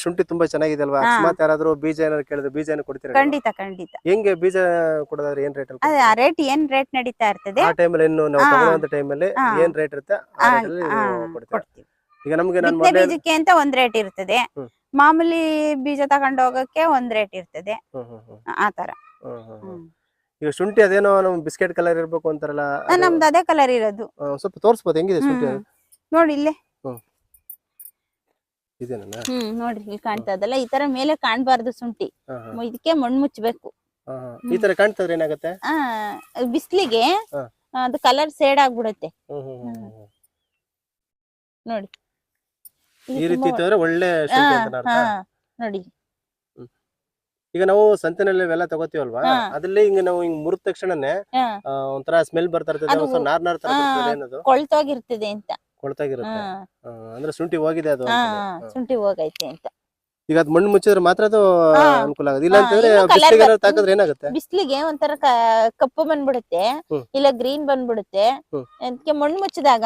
ಶುಂಠಿ ತುಂಬಾ ಚೆನ್ನಾಗಿದೆ ಅಲ್ವಾ? ಅಕಸ್ಮಾತ್ ಯಾರಾದ್ರೂ ಬೀಜ ಏನಾದ್ರು ಕೇಳಿದ್ರೆ ಬೀಜ ಏನು ಕೊಡ್ತೀರಾ? ಖಂಡಿತ ಖಂಡಿತ. ಹೆಂಗೆ ಬೀಜ ಕೊಡೋದಾದ್ರೆ ಏನ್ ರೇಟ್ ಅಲ್ಲಿ? ಅದೇ ಆ ರೇಟ್ ನಡೀತಾ ಇರ್ತದೆ ಆ ಟೈಮಲ್ಲಿ ಇನ್ನು ನಾವು ತಗೊಳ್ಳೋ ಟೈಮಲ್ಲಿ ಏನ್ ರೇಟ್ ಇರುತ್ತೆ ಆ ರೇಟ್ ಅಲ್ಲಿ ನೀವು ಕೊಡ್ತೀರಾ? ಈಗ ನಮ್ಗೆ ನಾನು ಬಿತ್ತನೆ ಬೀಜಕ್ಕೆ ಅಂತ ಒಂದ್ ರೇಟ್ ಇರ್ತದೆ, ಮಾಮೂಲಿ ಬೀಜ ತಗೊಂಡು ಹೋಗಕ್ಕೆ ಒಂದ್ ರೇಟ್ ಇರ್ತದೆ, ಆತರ. ಈಗ ಶುಂಠಿ ಅದೇನೋ ನಮ್ ಬಿಸ್ಕೆಟ್ ಕಲರ್ ಇರ್ಬೇಕು ಅಂತಾರಲ್ಲ, ನಮ್ದು ಅದೇ ಕಲರ್ ಇರೋದು. ಸ್ವಲ್ಪ ತೋರಿಸ್ಬೋದು ಹೆಂಗಿದೆ ಶುಂಠಿ? ನೋಡಿ ಇಲ್ಲೇ ಇದೇನಾ? ನೋಡ್ರಿ ಇಲ್ಲಿ ಕಾಣ್ತಾ ಇದಲ್ಲ, ಈ ತರ ಮೇಲೆ ಕಾಣ್ಬಾರ್ದು ಶುಂಠಿ, ಇದಕ್ಕೆ ಮಣ್ಣು ಮುಚ್ಚಬೇಕು. ಈ ತರ ಕಾಣ್ತದ್ರೆ ಏನಾಗುತ್ತೆ? ಬಿಸ್ಲಿಗೆ ಅದು ಕಲರ್ ಸೇಡ್ ಆಗ್ಬಿಡುತ್ತೆ ನೋಡಿ. ಈ ರೀತಿ ಒಳ್ಳೆ ಶುಂಠಿ ಅಂತ ಅರ್ಥ. ನೋಡಿ ಈಗ ನಾವು ಸಂತೆನಲ್ಲಿ ಇವೆಲ್ಲ ತಗೋತೀವಲ್ವಾ, ಅದ್ರಲ್ಲಿ ಹಿಂಗ ನಾವು ಹಿಂಗ್ ಮುರಿದ ತಕ್ಷಣನೇ ಒಂಥರ ಸ್ಮೆಲ್ ಬರ್ತಾ ಇರ್ತದೆ, ನಾರ್ ತರ ಏನದು ಕೊಳ್ತೋಗಿರ್ತದೆ ಅಂತ. ಕೊಳ್ತಾಗಿರುತ್ತೆ ಅಂದ್ರೆ ಶುಂಠಿ ಹೋಗಿದೆ ಅದು, ಶುಂಠಿ ಹೋಗೈತೆ ಅಂತ. ಈಗ ಅದ್ ಮಣ್ಣು ಮುಚ್ಚಿದ್ರೆ ಮಾತ್ರ ಅದು ಅನುಕೂಲ ಆಗುತ್ತೆ, ಇಲ್ಲ ಅಂತಂದ್ರೆ ಬಿಸಿಲಿಗೆ ತಾಕಿದ್ರೆ ಏನಾಗುತ್ತೆ? ಬಿಸ್ಲಿಗೆ ಒಂಥರ ಕಪ್ಪು ಬಂದ್ಬಿಡುತ್ತೆ, ಇಲ್ಲ ಗ್ರೀನ್ ಬಂದ್ಬಿಡುತ್ತೆ. ಅದಕ್ಕೆ ಮಣ್ಣು ಮುಚ್ಚಿದಾಗ